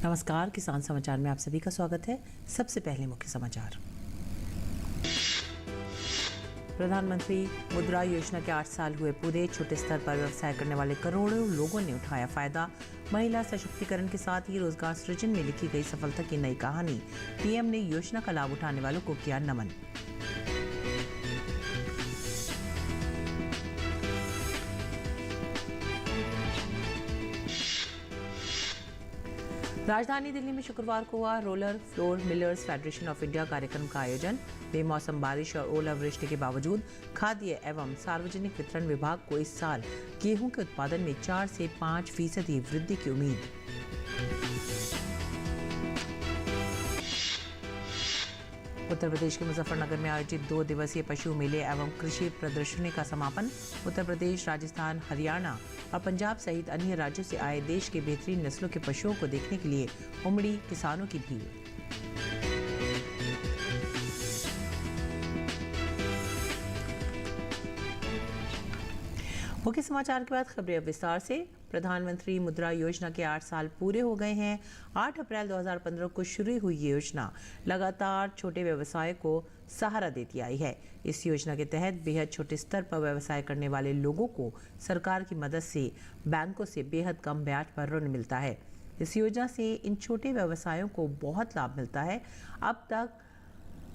नमस्कार, किसान समाचार में आप सभी का स्वागत है। सबसे पहले मुख्य समाचार। प्रधानमंत्री मुद्रा योजना के 8 साल हुए पूरे। छोटे स्तर पर व्यवसाय करने वाले करोड़ों लोगों ने उठाया फायदा। महिला सशक्तिकरण के साथ ही रोजगार सृजन में लिखी गई सफलता की नई कहानी। पीएम ने योजना का लाभ उठाने वालों को किया नमन। राजधानी दिल्ली में शुक्रवार को हुआ roller floor millers federation of India कार्यक्रम का आयोजन। बेमौसम बारिश और ओलावृष्टि के बावजूद खाद्य एवं सार्वजनिक वितरण विभाग को इस साल गेहूं के उत्पादन में 4 से 5% वृद्धि की उम्मीद। उत्तर प्रदेश के मुजफ्फरनगर में आयोजित 2 दिवसीय पशु मेले एवं कृषि प्रदर्शनी का समापन। उत्तर प्रदेश, राजस्थान, हरियाणा और पंजाब सहित अन्य राज्यों से आए देश के बेहतरीन नस्लों के पशुओं को देखने के लिए उमड़ी किसानों की भीड़। मुख्य समाचार के बाद खबरें अब विस्तार से। प्रधानमंत्री मुद्रा योजना के 8 साल पूरे हो गए हैं। 8 अप्रैल 2015 को शुरू हुई ये योजना लगातार छोटे व्यवसाय को सहारा देती आई है। इस योजना के तहत बेहद छोटे स्तर पर व्यवसाय करने वाले लोगों को सरकार की मदद से बैंकों से बेहद कम ब्याज पर ऋण मिलता है। इस योजना से इन छोटे व्यवसायों को बहुत लाभ मिलता है। अब तक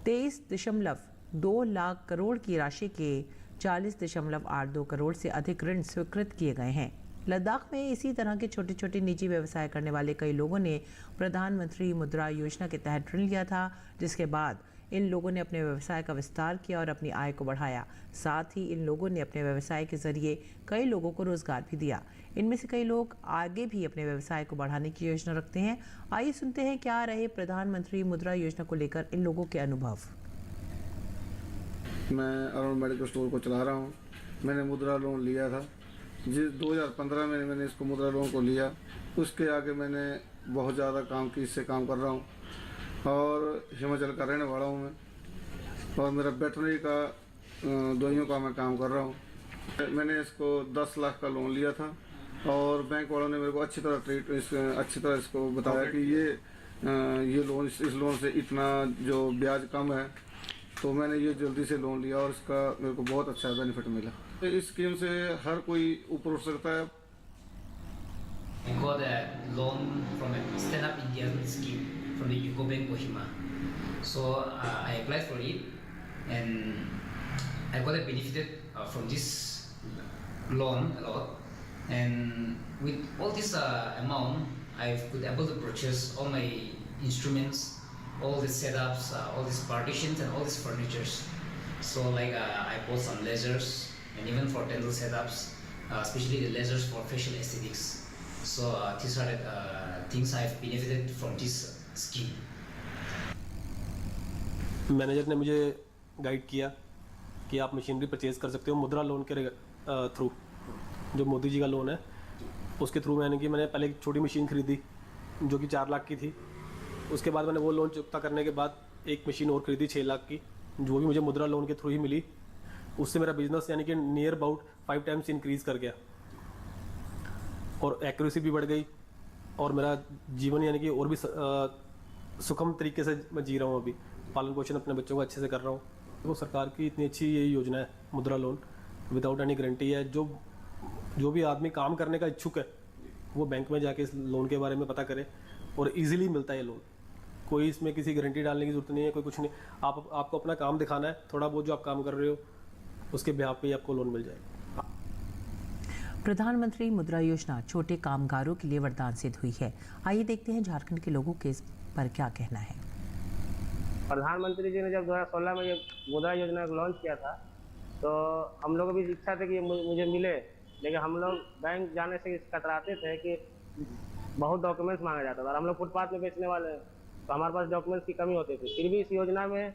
23.2 लाख करोड़ की राशि के 40.82 करोड़ से अधिक ऋण स्वीकृत किए गए हैं। लद्दाख में इसी तरह के छोटे छोटे निजी व्यवसाय करने वाले कई लोगों ने प्रधानमंत्री मुद्रा योजना के तहत ऋण लिया था, जिसके बाद इन लोगों ने अपने व्यवसाय का विस्तार किया और अपनी आय को बढ़ाया। साथ ही इन लोगों ने अपने व्यवसाय के जरिए कई लोगों को रोजगार भी दिया। इनमें से कई लोग आगे भी अपने व्यवसाय को बढ़ाने की योजना रखते हैं। आइए सुनते हैं क्या रहे प्रधानमंत्री मुद्रा योजना को लेकर इन लोगों के अनुभव। मैं अरुण मेडिकल स्टोर को चला रहा हूँ। मैंने मुद्रा लोन लिया था। जिस 2015 में मैंने इसको मुद्रा लोन को लिया, उसके आगे मैंने बहुत ज़्यादा काम की, इससे काम कर रहा हूँ और हिमाचल का रहने वाला हूँ मैं। और मेरा वेटनरी का दवाइयों का मैं काम कर रहा हूँ। मैंने इसको 10 लाख का लोन लिया था और बैंक वालों ने मेरे को अच्छी तरह इसको बताया कि ये लोन, इस लोन से इतना जो ब्याज कम है, तो मैंने ये जल्दी से लोन लिया और इसका मेरे को बहुत अच्छा बेनिफिट मिला। इस स्कीम से हर कोई ऊपर उठ सकता है। I got a loan from a Stand Up India scheme from the UCO Bank Kohima. So I applied for it and I got a benefited from this loan a lot. And with all this amount, I could able to purchase all my instruments, all the setups, all these partitions and all these furnitures. So like I bought some lasers and even for dental setups, especially the lasers for facial aesthetics. So these are the things I've benefited from this scheme. Manager ने मुझे guide किया कि आप machinery purchase कर सकते हो मुद्रा loan के थ्रू। जो मोदी जी का लोन है उसके थ्रू मैंने पहले एक छोटी मशीन खरीदी जो कि 4 लाख की थी। उसके बाद मैंने वो लोन चुकता करने के बाद एक मशीन और खरीदी 6 लाख की, जो भी मुझे मुद्रा लोन के थ्रू ही मिली। उससे मेरा बिजनेस यानी कि नियर अबाउट 5 टाइम्स इंक्रीज कर गया और एक्यूरेसी भी बढ़ गई और मेरा जीवन यानी कि और भी सुखम तरीके से मैं जी रहा हूँ। अभी पालन पोषण अपने बच्चों को अच्छे से कर रहा हूँ। तो सरकार की इतनी अच्छी ये योजना है मुद्रा लोन, विदाउट एनी गारंटी है। जो भी आदमी काम करने का इच्छुक है वो बैंक में जाके इस लोन के बारे में पता करे और इजीली मिलता है ये लोन। कोई इसमें किसी गारंटी डालने की जरूरत नहीं है, कोई कुछ नहीं। आपको अपना काम दिखाना है, थोड़ा बहुत जो आप काम कर रहे हो उसके बिहाफ पे आपको लोन मिल जाएगा। प्रधानमंत्री मुद्रा योजना छोटे कामगारों के लिए वरदान सिद्ध हुई है। आइए देखते हैं झारखंड के लोगों के इस पर क्या कहना है। प्रधानमंत्री जी ने जब 2016 में ये मुद्रा योजना को लॉन्च किया था तो हम लोग भी इच्छा थी कि मुझे मिले, लेकिन हम लोग बैंक जाने से कतराते थे कि बहुत डॉक्यूमेंट्स मांगा जाता था और हम लोग फुटपाथ में बेचने वाले हैं तो हमारे पास डॉक्यूमेंट्स की कमी होती थी। फिर भी इस योजना में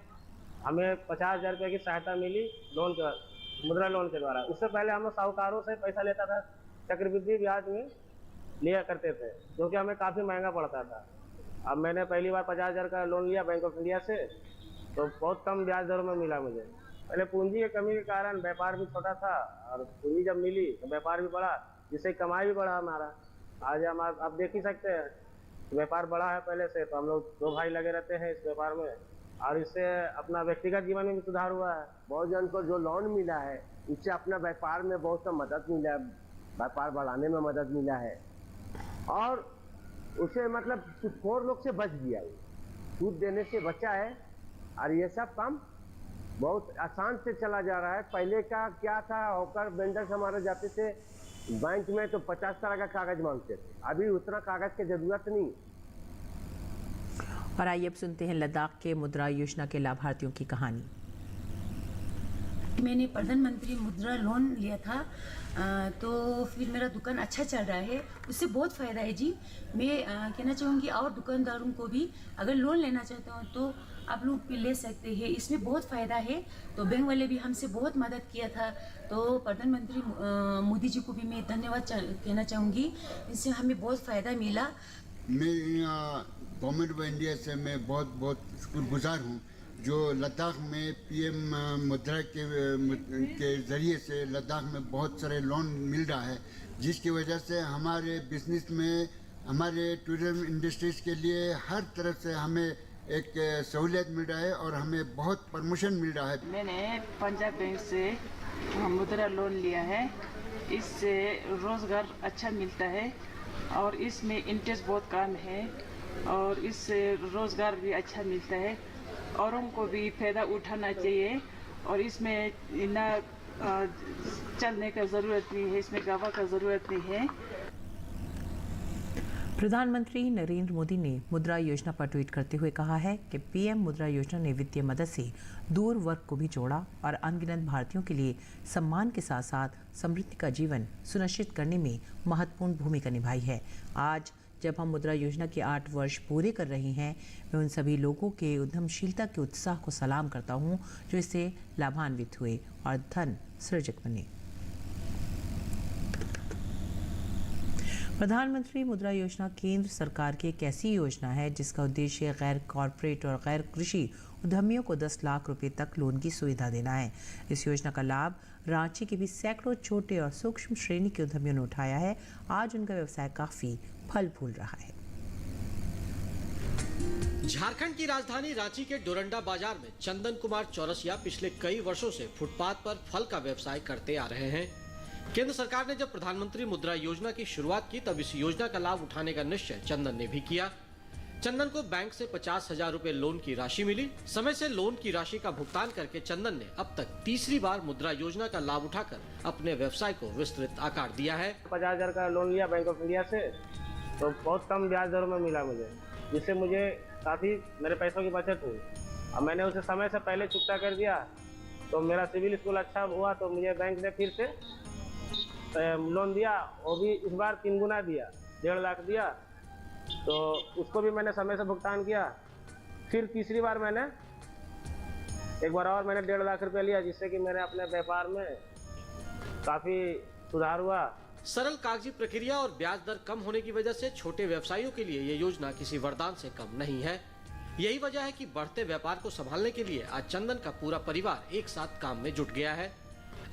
हमें 50,000 रुपये की सहायता मिली लोन के, मुद्रा लोन के द्वारा। उससे पहले हम लोग साहूकारों से पैसा लेता था, चक्रवृद्धि ब्याज में लिया करते थे, जो कि हमें काफ़ी महंगा पड़ता था। अब मैंने पहली बार 50,000 का लोन लिया बैंक ऑफ इंडिया से, तो बहुत कम ब्याज दरों में मिला मुझे। पहले पूंजी की कमी के कारण व्यापार भी छोटा था और पूंजी जब मिली तो व्यापार भी बढ़ा, जिससे कमाई भी बढ़ा हमारा। आज हम आप देख ही सकते हैं व्यापार बड़ा है पहले से, तो हम लोग 2 भाई लगे रहते हैं इस व्यापार में, और इससे अपना व्यक्तिगत जीवन में भी सुधार हुआ है। बहुत जन को जो लोन मिला है उससे अपना व्यापार में बहुत सा मदद मिला है, व्यापार बढ़ाने में मदद मिला है, और उसे मतलब सुदखोर लोग से बच गया, सूद देने से बचा है। और ये सब काम बहुत आसान से चला जा रहा है। पहले का क्या था, होकर वेंडर्स हमारे जाते थे बैंक में तो 50 तरह का कागज मांगते थे, अभी उतना कागज की जरूरत नहीं। और आइए अब सुनते हैं लद्दाख के मुद्रा योजना के लाभार्थियों की कहानी। मैंने प्रधानमंत्री मुद्रा लोन लिया था, तो फिर मेरा दुकान अच्छा चल रहा है, उससे बहुत फ़ायदा है जी। मैं कहना चाहूँगी और दुकानदारों को भी अगर लोन लेना चाहते हो तो आप लोग भी ले सकते हैं, इसमें बहुत फ़ायदा है। तो बैंक वाले भी हमसे बहुत मदद किया था, तो प्रधानमंत्री मोदी जी को भी मैं धन्यवाद कहना चाहूँगी, इससे हमें बहुत फ़ायदा मिला। मैं गवर्नमेंट ऑफ इंडिया से मैं बहुत शुक्रगुजार हूँ, जो लद्दाख में पीएम मुद्रा के ज़रिए से लद्दाख में बहुत सारे लोन मिल रहा है, जिसकी वजह से हमारे बिजनेस में, हमारे टूरिज्म इंडस्ट्रीज़ के लिए हर तरफ से हमें एक सहूलियत मिल रहा है और हमें बहुत प्रमोशन मिल रहा है। मैंने पंजाब बैंक से मुद्रा लोन लिया है, इससे रोज़गार अच्छा मिलता है और इसमें इंटरेस्ट बहुत कम है और इससे रोज़गार भी अच्छा मिलता है। औरों को भी फ़ायदा उठाना चाहिए और इसमें ना चलने का ज़रूरत नहीं है, इसमें गवाह का ज़रूरत नहीं है। प्रधानमंत्री नरेंद्र मोदी ने मुद्रा योजना पर ट्वीट करते हुए कहा है कि पीएम मुद्रा योजना ने वित्तीय मदद से दूर वर्ग को भी जोड़ा और अनगिनत भारतीयों के लिए सम्मान के साथ साथ समृद्धि का जीवन सुनिश्चित करने में महत्वपूर्ण भूमिका निभाई है। आज जब हम मुद्रा योजना के 8 वर्ष पूरे कर रहे हैं, मैं उन सभी लोगों के उद्यमशीलता के उत्साह को सलाम करता हूं जो इससे लाभान्वित हुए और धन सृजक बने। प्रधानमंत्री मुद्रा योजना केंद्र सरकार की एक ऐसी योजना है जिसका उद्देश्य गैर कॉरपोरेट और गैर कृषि उद्यमियों को 10 लाख रुपए तक लोन की सुविधा देना है। इस योजना का लाभ रांची के भी सैकड़ों छोटे और सूक्ष्म श्रेणी के उद्यमियों ने उठाया है। आज उनका व्यवसाय काफी फल फूल रहा है। झारखंड की राजधानी रांची के डोरंडा बाजार में चंदन कुमार चौरसिया पिछले कई वर्षों से फुटपाथ पर फल का व्यवसाय करते आ रहे हैं। केंद्र सरकार ने जब प्रधानमंत्री मुद्रा योजना की शुरुआत की तब इस योजना का लाभ उठाने का निश्चय चंदन ने भी किया। चंदन को बैंक से 50,000 रुपए लोन की राशि मिली। समय से लोन की राशि का भुगतान करके चंदन ने अब तक तीसरी बार मुद्रा योजना का लाभ उठाकर अपने व्यवसाय को विस्तृत आकार दिया है। 50,000 का लोन लिया बैंक ऑफ इंडिया से, तो बहुत कम ब्याज दरों में मिला मुझे, जिससे मुझे काफ़ी मेरे पैसों की बचत हुई। अब मैंने उसे समय से पहले चुकता कर दिया तो मेरा सिविल स्कोर अच्छा हुआ, तो मुझे बैंक ने फिर से लोन दिया, वो भी इस बार 3 गुना दिया, 1.5 लाख दिया, तो उसको भी मैंने समय से भुगतान किया। फिर तीसरी बार मैंने एक बार और मैंने 1.5 लाख रुपए लिया, जिससे कि मेरे अपने व्यापार में काफ़ी सुधार हुआ। सरल कागजी प्रक्रिया और ब्याज दर कम होने की वजह से छोटे व्यवसायियों के लिए ये योजना किसी वरदान से कम नहीं है। यही वजह है कि बढ़ते व्यापार को संभालने के लिए आज चंदन का पूरा परिवार एक साथ काम में जुट गया है।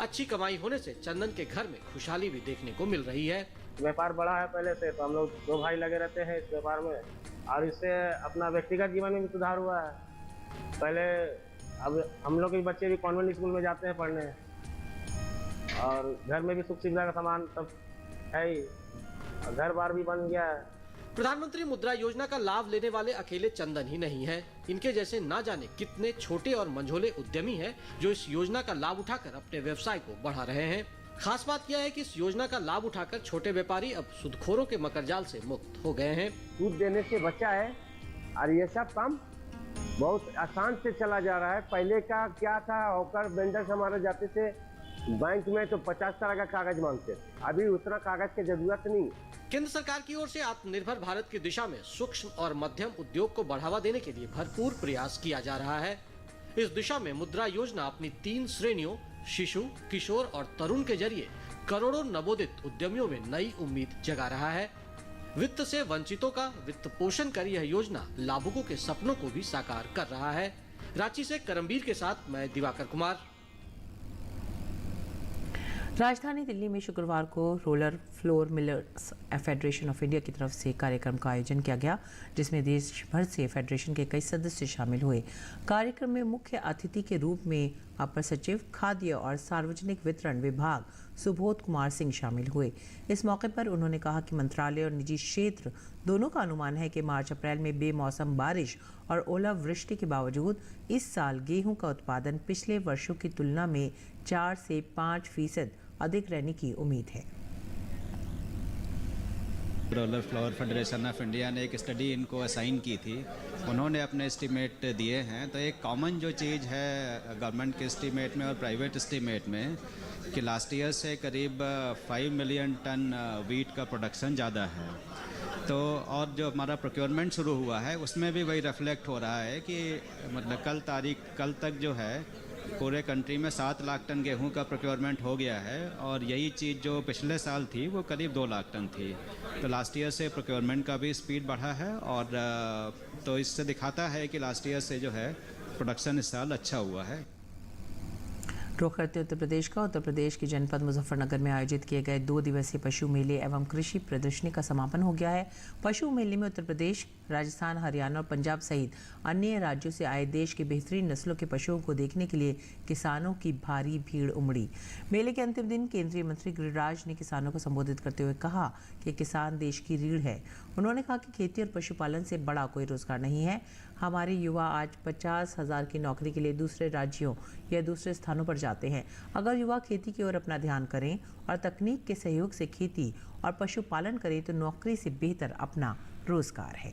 अच्छी कमाई होने से चंदन के घर में खुशहाली भी देखने को मिल रही है। व्यापार बड़ा है पहले से, तो हम लोग 2 भाई लगे रहते हैं इस व्यापार में, और इससे अपना व्यक्तिगत जीवन में भी सुधार हुआ है। पहले अब हम लोग के बच्चे भी कॉन्वेंट स्कूल में जाते हैं पढ़ने, और घर में भी सुख सुविधा का सामान सब है ही, और घर बार भी बन गया है। प्रधानमंत्री मुद्रा योजना का लाभ लेने वाले अकेले चंदन ही नहीं है। इनके जैसे ना जाने कितने छोटे और मंझोले उद्यमी हैं जो इस योजना का लाभ उठाकर अपने व्यवसाय को बढ़ा रहे हैं। खास बात यह है कि इस योजना का लाभ उठाकर छोटे व्यापारी अब सूदखोरों के मकरजाल से मुक्त हो गए हैं। सूद देने से बचा है, और ये सब काम बहुत आसान से चला जा रहा है। पहले का क्या था, होकर वेंडर्स हमारे जाते थे बैंक में तो 50 तरह का कागज मांगते थे, अभी उतना कागज की जरूरत नहीं। केंद्र सरकार की ओर से आत्मनिर्भर भारत की दिशा में सूक्ष्म और मध्यम उद्योग को बढ़ावा देने के लिए भरपूर प्रयास किया जा रहा है। इस दिशा में मुद्रा योजना अपनी 3 श्रेणियों शिशु, किशोर और तरुण के जरिए करोड़ों नवोदित उद्यमियों में नई उम्मीद जगा रहा है। वित्त से वंचितों का वित्त पोषण कर यह योजना लाभुकों के सपनों को भी साकार कर रहा है। रांची से करमबीर के साथ मैं दिवाकर कुमार। राजधानी दिल्ली में शुक्रवार को roller floor millers federation of India की तरफ से कार्यक्रम का आयोजन किया गया, जिसमें देश भर से फेडरेशन के कई सदस्य शामिल हुए। कार्यक्रम में मुख्य अतिथि के रूप में अपर सचिव खाद्य और सार्वजनिक वितरण विभाग सुबोध कुमार सिंह शामिल हुए। इस मौके पर उन्होंने कहा कि मंत्रालय और निजी क्षेत्र दोनों का अनुमान है कि मार्च अप्रैल में बेमौसम बारिश और ओलावृष्टि के बावजूद इस साल गेहूं का उत्पादन पिछले वर्षों की तुलना में 4 से 5% अधिक रहने की उम्मीद है। Roller floor federation of India ने एक स्टडी इनको असाइन की थी, उन्होंने अपने एस्टीमेट दिए हैं। तो एक कॉमन जो चीज़ है गवर्नमेंट के एस्टीमेट में और प्राइवेट एस्टीमेट में कि लास्ट ईयर से करीब 5 मिलियन टन वीट का प्रोडक्शन ज़्यादा है। तो और जो हमारा प्रोक्योरमेंट शुरू हुआ है उसमें भी वही रिफ्लेक्ट हो रहा है कि मतलब कल तक जो है पूरे कंट्री में 7 लाख टन गेहूं का प्रोक्योरमेंट हो गया है, और यही चीज़ जो पिछले साल थी वो करीब 2 लाख टन थी। तो लास्ट ईयर से प्रोक्योरमेंट का भी स्पीड बढ़ा है, और तो इससे दिखाता है कि लास्ट ईयर से जो है प्रोडक्शन इस साल अच्छा हुआ है। रुख करते उत्तर प्रदेश का। उत्तर प्रदेश के जनपद मुजफ्फरनगर में आयोजित किए गए 2 दिवसीय पशु मेले एवं कृषि प्रदर्शनी का समापन हो गया है। पशु मेले में उत्तर प्रदेश, राजस्थान, हरियाणा और पंजाब सहित अन्य राज्यों से आए देश के बेहतरीन नस्लों के पशुओं को देखने के लिए किसानों की भारी भीड़ उमड़ी। मेले के अंतिम दिन केंद्रीय मंत्री गिरिराज ने किसानों को संबोधित करते हुए कहा कि किसान देश की रीढ़ है। उन्होंने कहा कि खेती और पशुपालन से बड़ा कोई रोजगार नहीं है। हमारे युवा आज 50,000 की नौकरी के लिए दूसरे राज्यों या दूसरे स्थानों पर जाते हैं। अगर युवा खेती की ओर अपना ध्यान करें और तकनीक के सहयोग से खेती और पशुपालन करें तो नौकरी से बेहतर अपना रोजगार है।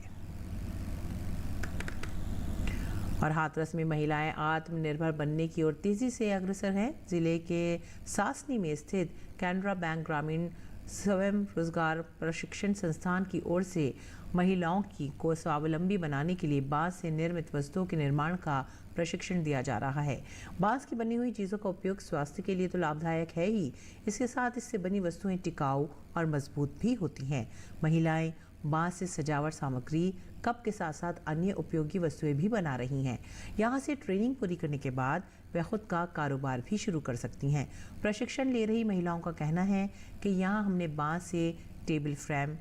और हाथरस में महिलाएं आत्मनिर्भर बनने की ओर तेजी से अग्रसर हैं। जिले के सासनी में स्थित कैनरा बैंक ग्रामीण स्वयं रोजगार प्रशिक्षण संस्थान की ओर से महिलाओं को स्वावलंबी बनाने के लिए बांस से निर्मित वस्तुओं के निर्माण का प्रशिक्षण दिया जा रहा है। बांस की बनी हुई चीज़ों का उपयोग स्वास्थ्य के लिए तो लाभदायक है ही, इसके साथ इससे बनी वस्तुएं टिकाऊ और मजबूत भी होती हैं। महिलाएं बांस से सजावट सामग्री, कप के साथ साथ अन्य उपयोगी वस्तुएं भी बना रही हैं। यहाँ से ट्रेनिंग पूरी करने के बाद वे खुद का कारोबार भी शुरू कर सकती हैं। प्रशिक्षण ले रही महिलाओं का कहना है कि यहाँ हमने बांस से table frame,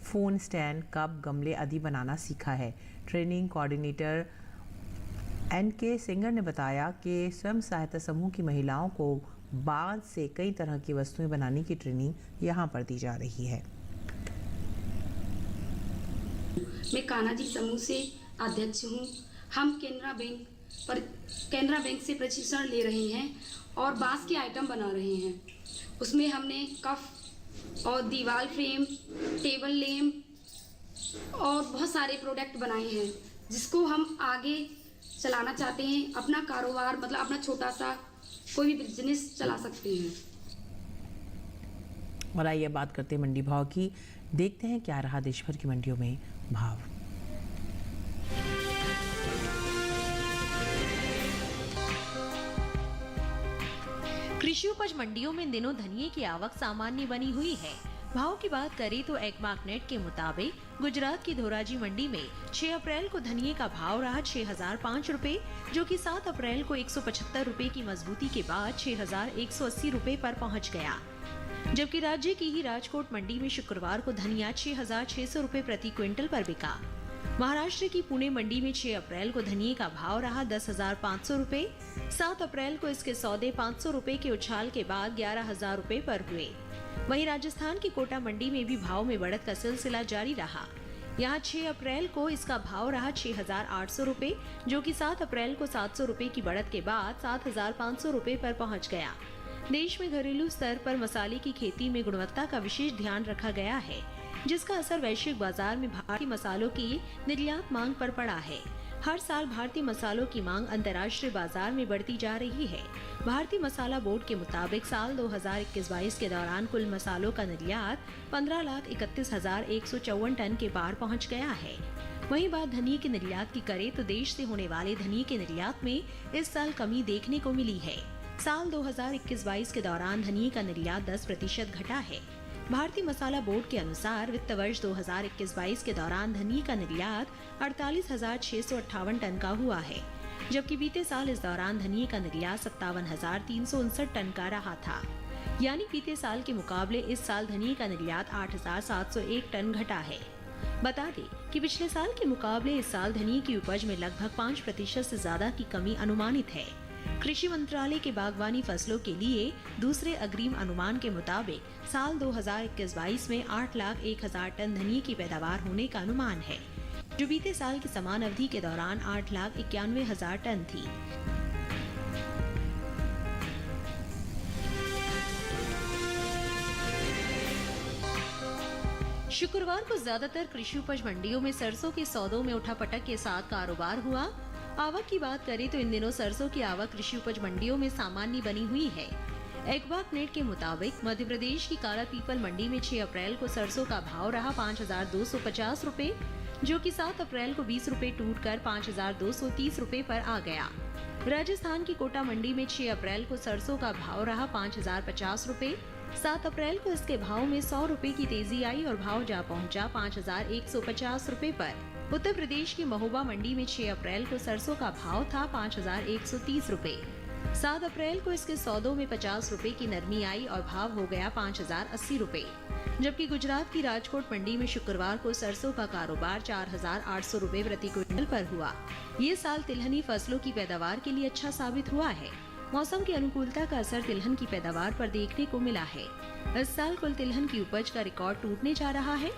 phone stand, cup, गमले आदि बनाना सीखा है। ट्रेनिंग कोऑर्डिनेटर NK सिंगर ने बताया कि स्वयं सहायता समूह की महिलाओं को बांस से कई तरह की वस्तुएं बनाने की ट्रेनिंग यहाँ पर दी जा रही है। मैं कान्हाजी समूह से अध्यक्ष हूँ। हम कैनरा बैंक से प्रशिक्षण ले रहे हैं और बांस के आइटम बना रहे हैं। उसमें हमने कप और दीवार फ्रेम, टेबल लैंप और बहुत सारे प्रोडक्ट बनाए हैं, जिसको हम आगे चलाना चाहते हैं। अपना कारोबार मतलब अपना छोटा सा कोई भी बिजनेस चला सकते हैं। और आइए बात करते हैं मंडी भाव की। देखते हैं क्या रहा देश भर की मंडियों में भाव। कृषि उपज मंडियों में इन दिनों धनिये की आवक सामान्य बनी हुई है। भाव की बात करें तो एग्मार्कनेट के मुताबिक गुजरात की धोराजी मंडी में 6 अप्रैल को धनिये का भाव रहा 6,005 रुपए, जो कि 7 अप्रैल को 175 रुपए की मजबूती के बाद 6,180 रुपए पर पहुंच गया। जबकि राज्य की ही राजकोट मंडी में शुक्रवार को धनिया 6,600 रुपए प्रति क्विंटल पर बिका। महाराष्ट्र की पुणे मंडी में 6 अप्रैल को धनिये का भाव रहा 10,500 रुपए। 7 अप्रैल को इसके सौदे 500 रुपए के उछाल के बाद 11,000 रुपए पर हुए। वहीं राजस्थान की कोटा मंडी में भी भाव में बढ़त का सिलसिला जारी रहा। यहाँ 6 अप्रैल को इसका भाव रहा 6,800 रुपए, जो कि 7 अप्रैल को 700 रुपए की बढ़त के बाद 7,500 रुपए पर पहुँच गया। देश में घरेलू स्तर पर मसाले की खेती में गुणवत्ता का विशेष ध्यान रखा गया है, जिसका असर वैश्विक बाजार में भारतीय मसालों की निर्यात मांग पर पड़ा है। हर साल भारतीय मसालों की मांग अंतर्राष्ट्रीय बाजार में बढ़ती जा रही है। भारतीय मसाला बोर्ड के मुताबिक साल 2021-22 के दौरान कुल मसालों का निर्यात 15,31,154 टन के पार पहुंच गया है। वहीं बात धनिये के निर्यात की करें तो देश से होने वाले धनिये के निर्यात में इस साल कमी देखने को मिली है। साल 2021-22 के दौरान धनिये का निर्यात 10% घटा है। भारतीय मसाला बोर्ड के अनुसार वित्त वर्ष 2021-22 के दौरान धनिये का निर्यात 48,658 टन का हुआ है, जबकि बीते साल इस दौरान धनिये का निर्यात 57,359 टन का रहा था। यानी बीते साल के मुकाबले इस साल धनिये का निर्यात 8,701 टन घटा है। बता दें कि पिछले साल के मुकाबले इस साल धनिये की उपज में लगभग 5% से ज्यादा की कमी अनुमानित है। कृषि मंत्रालय के बागवानी फसलों के लिए दूसरे अग्रिम अनुमान के मुताबिक साल 2021-22 में 8,01,000 टन धनिये की पैदावार होने का अनुमान है, जो बीते साल की समान अवधि के दौरान 8,91,000 टन थी। शुक्रवार को ज्यादातर कृषि उपज मंडियों में सरसों के सौदों में उठापटक के साथ कारोबार हुआ। आवक की बात करें तो इन दिनों सरसों की आवक कृषि उपज मंडियों में सामान्य बनी हुई है। एग्बाक नेट के मुताबिक मध्य प्रदेश की काला पीपल मंडी में 6 अप्रैल को सरसों का भाव रहा 5,250 रुपए, जो कि 7 अप्रैल को 20 रुपए टूटकर 5,230 रुपए पर आ गया। राजस्थान की कोटा मंडी में 6 अप्रैल को सरसों का भाव रहा 5,050 रुपए। 7 अप्रैल को इसके भाव में 100 रुपए की तेजी आई और भाव जा पहुंचा 5,150 रुपए पर। उत्तर प्रदेश की महोबा मंडी में 6 अप्रैल को सरसों का भाव था 5,130 रुपए। 7 अप्रैल को इसके सौदों में 50 रुपए की नरमी आई और भाव हो गया 5,080 रुपए। जबकि गुजरात की राजकोट मंडी में शुक्रवार को सरसों का कारोबार 4,800 रुपए प्रति क्विंटल पर हुआ। ये साल तिलहनी फसलों की पैदावार के लिए अच्छा साबित हुआ है। मौसम की अनुकूलता का असर तिलहन की पैदावार पर देखने को मिला है। इस साल कुल तिलहन की उपज का रिकॉर्ड टूटने जा रहा है।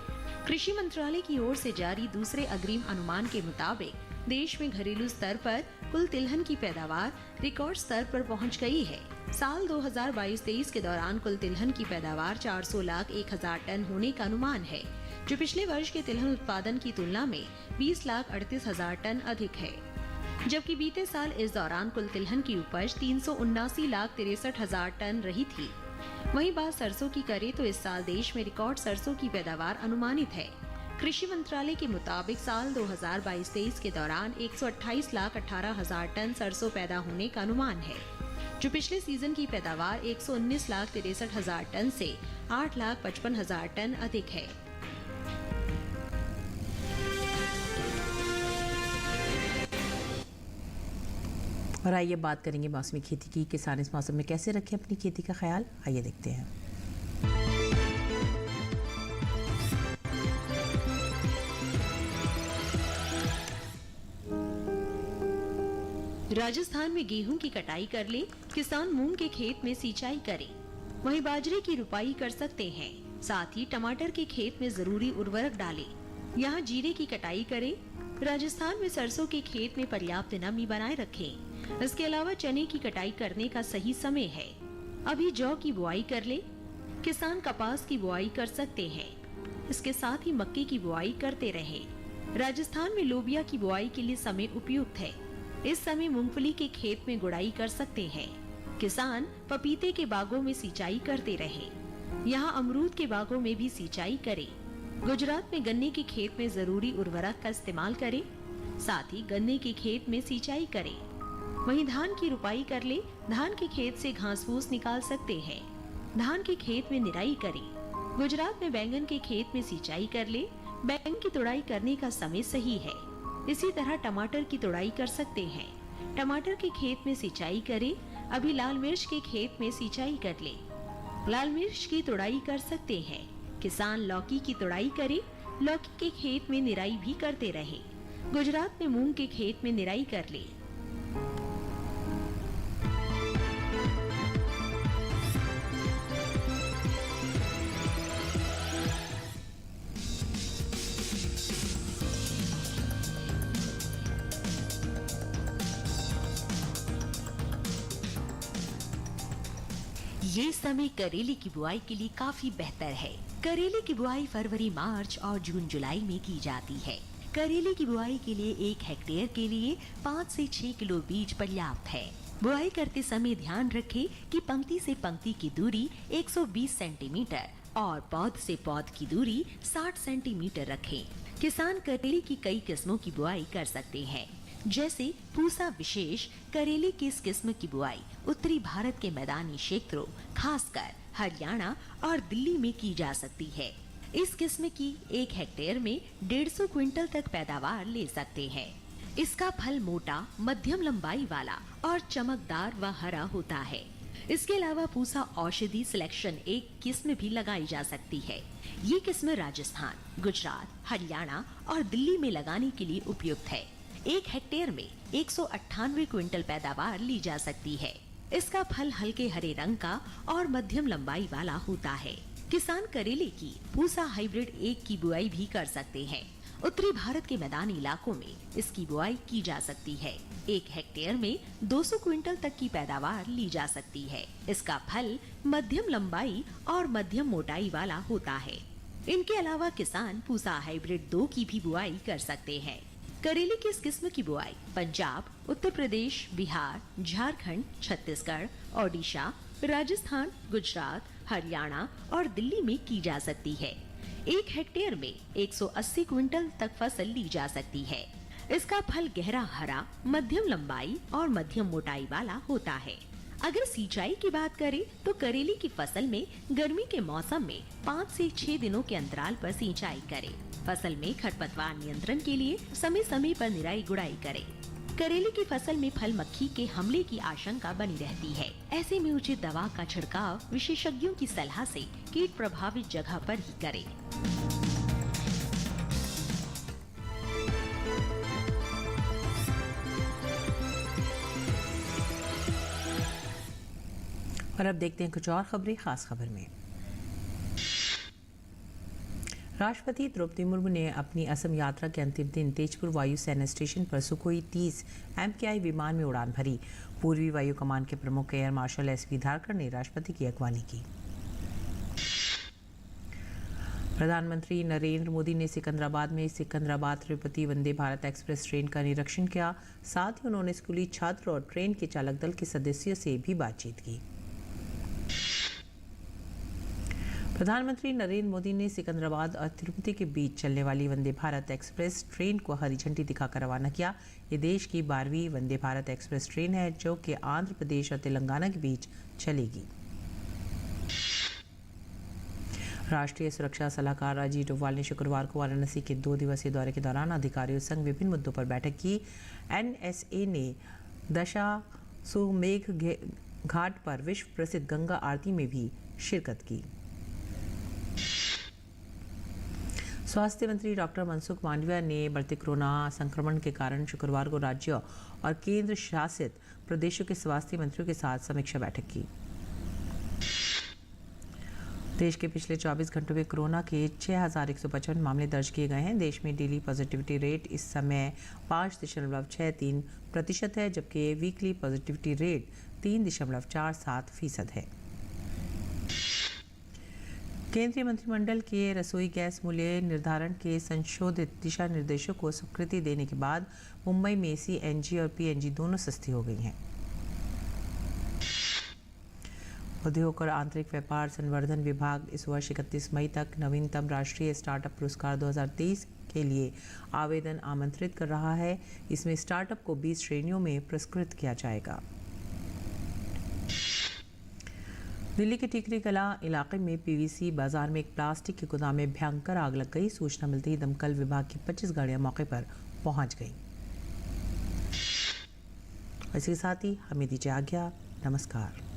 कृषि मंत्रालय की ओर से जारी दूसरे अग्रिम अनुमान के मुताबिक देश में घरेलू स्तर पर कुल तिलहन की पैदावार रिकॉर्ड स्तर पर पहुंच गई है। साल 2022-23 के दौरान कुल तिलहन की पैदावार 400,01,000 टन होने का अनुमान है, जो पिछले वर्ष के तिलहन उत्पादन की तुलना में 20,38,000 टन अधिक है। जबकि बीते साल इस दौरान कुल तिलहन की उपज 379,63,000 टन रही थी। वहीं बात सरसों की करें तो इस साल देश में रिकॉर्ड सरसों की पैदावार अनुमानित है। कृषि मंत्रालय के मुताबिक साल 2022-23 के दौरान 128,18,000 टन सरसों पैदा होने का अनुमान है, जो पिछले सीजन की पैदावार 119,63,000 टन से 8,55,000 टन अधिक है। और आइए बात करेंगे मौसमी खेती की। किसान इस मौसम में कैसे रखें अपनी खेती का ख्याल, आइए देखते हैं। राजस्थान में गेहूं की कटाई कर ले, किसान मूंग के खेत में सिंचाई करे। वहीं बाजरे की रुपाई कर सकते हैं। साथ ही टमाटर के खेत में जरूरी उर्वरक डालें। यहाँ जीरे की कटाई करें। राजस्थान में सरसों के खेत में पर्याप्त नमी बनाए रखें। इसके अलावा चने की कटाई करने का सही समय है। अभी जौ की बुआई कर ले। किसान कपास की बुआई कर सकते हैं। इसके साथ ही मक्के की बुआई करते रहें। राजस्थान में लोबिया की बुआई के लिए समय उपयुक्त है। इस समय मूंगफली के खेत में गुड़ाई कर सकते हैं। किसान पपीते के बागों में सिंचाई करते रहें। यहाँ अमरूद के बागों में भी सिंचाई करें। गुजरात में गन्ने के खेत में जरूरी उर्वरक का इस्तेमाल करें। साथ ही गन्ने के खेत में सिंचाई करें। वहीं धान की रुपाई कर ले। धान के खेत से घास फूस निकाल सकते हैं। धान के खेत में निराई करें। गुजरात में बैंगन के खेत में सिंचाई कर ले। बैंगन की तुड़ाई करने का समय सही है। इसी तरह टमाटर की तुड़ाई कर सकते हैं। टमाटर के खेत में सिंचाई करें। अभी लाल मिर्च के खेत में सिंचाई कर ले। लाल मिर्च की तुड़ाई कर सकते हैं। किसान लौकी की तुड़ाई करे। लौकी के खेत में निराई भी करते रहे। गुजरात में मूंग के खेत में निराई कर ले। ये समय करेले की बुआई के लिए काफी बेहतर है। करेले की बुआई फरवरी, मार्च और जून, जुलाई में की जाती है। करेले की बुआई के लिए 1 हेक्टेयर के लिए 5 से 6 किलो बीज पर्याप्त है। बुआई करते समय ध्यान रखें कि पंक्ति से पंक्ति की दूरी 120 सेंटीमीटर और पौध से पौध की दूरी 60 सेंटीमीटर रखें। किसान करेले की कई किस्मों की बुआई कर सकते हैं, जैसे पूसा विशेष करेले की इस किस्म की बुआई उत्तरी भारत के मैदानी क्षेत्रों, खासकर हरियाणा और दिल्ली में की जा सकती है। इस किस्म की 1 हेक्टेयर में 150 क्विंटल तक पैदावार ले सकते हैं। इसका फल मोटा, मध्यम लंबाई वाला और चमकदार व हरा होता है। इसके अलावा पूसा औषधि सिलेक्शन एक किस्म भी लगाई जा सकती है। ये किस्म राजस्थान, गुजरात, हरियाणा और दिल्ली में लगाने के लिए उपयुक्त है। 1 हेक्टेयर में 198 क्विंटल पैदावार ली जा सकती है। इसका फल हल्के हरे रंग का और मध्यम लंबाई वाला होता है। किसान करेले की पूसा हाइब्रिड 1 की बुआई भी कर सकते हैं। उत्तरी भारत के मैदानी इलाकों में इसकी बुआई की जा सकती है। 1 हेक्टेयर में 200 क्विंटल तक की पैदावार ली जा सकती है। इसका फल मध्यम लंबाई और मध्यम मोटाई वाला होता है। इनके अलावा किसान पूसा हाइब्रिड 2 की भी बुआई कर सकते हैं। करेले की इस किस्म की बुआई पंजाब, उत्तर प्रदेश, बिहार, झारखंड, छत्तीसगढ़, ओडिशा, राजस्थान, गुजरात, हरियाणा और दिल्ली में की जा सकती है। 1 हेक्टेयर में 180 क्विंटल तक फसल ली जा सकती है। इसका फल गहरा हरा, मध्यम लंबाई और मध्यम मोटाई वाला होता है। अगर सिंचाई की बात करें तो करेले की फसल में गर्मी के मौसम में 5 से 6 दिनों के अंतराल पर सिंचाई करें। फसल में खरपतवार नियंत्रण के लिए समय समय पर निराई गुड़ाई करें। करेले की फसल में फल मक्खी के हमले की आशंका बनी रहती है। ऐसे में उचित दवा का छिड़काव विशेषज्ञों की सलाह से कीट प्रभावित जगह पर ही करें। और अब देखते हैं कुछ और खबरें। खास खबर में राष्ट्रपति द्रौपदी मुर्मू ने अपनी असम यात्रा के अंतिम दिन तेजपुर वायु सेना स्टेशन पर सुखोई 30 MKI विमान में उड़ान भरी। पूर्वी वायु कमान के प्रमुख एयर मार्शल SV धारकर ने राष्ट्रपति की अगवानी की। प्रधानमंत्री नरेंद्र मोदी ने सिकंदराबाद में सिकंदराबाद तिरुपति वंदे भारत एक्सप्रेस ट्रेन का निरीक्षण किया। साथ ही उन्होंने स्कूली छात्र और ट्रेन के चालक दल के सदस्यों से भी बातचीत की। प्रधानमंत्री नरेंद्र मोदी ने सिकंदराबाद और तिरुपति के बीच चलने वाली वंदे भारत एक्सप्रेस ट्रेन को हरी झंडी दिखाकर रवाना किया। ये देश की 12वीं वंदे भारत एक्सप्रेस ट्रेन है जो कि आंध्र प्रदेश और तेलंगाना के बीच चलेगी। राष्ट्रीय सुरक्षा सलाहकार अजीत डोभाल ने शुक्रवार को वाराणसी के 2 दिवसीय दौरे के दौरान अधिकारियों संग विभिन्न मुद्दों पर बैठक की। NSA ने दशाश्वमेध घाट पर विश्व प्रसिद्ध गंगा आरती में भी शिरकत की। स्वास्थ्य मंत्री डॉक्टर मनसुख मांडविया ने बढ़ते कोरोना संक्रमण के कारण शुक्रवार को राज्यों और केंद्र शासित प्रदेशों के स्वास्थ्य मंत्रियों के साथ समीक्षा बैठक की। देश के पिछले 24 घंटों में कोरोना के 6,155 मामले दर्ज किए गए हैं। देश में डेली पॉजिटिविटी रेट इस समय 5.63% है, जबकि वीकली पॉजिटिविटी रेट 3.47% है। केंद्रीय मंत्रिमंडल के रसोई गैस मूल्य निर्धारण के संशोधित दिशा निर्देशों को स्वीकृति देने के बाद मुंबई में CNG और PNG दोनों सस्ती हो गई हैं। उद्योग और आंतरिक व्यापार संवर्धन विभाग इस वर्ष 31 मई तक नवीनतम राष्ट्रीय स्टार्टअप पुरस्कार 2023 के लिए आवेदन आमंत्रित कर रहा है। इसमें स्टार्टअप को 20 श्रेणियों में पुरस्कृत किया जाएगा। दिल्ली के टिकरी कला इलाके में PVC बाजार में एक प्लास्टिक के गोदाम में भयंकर आग लग गई। सूचना मिलते ही दमकल विभाग की 25 गाड़ियां मौके पर पहुंच गईं। इसी के साथ ही हमें दीजिए आज्ञा। नमस्कार।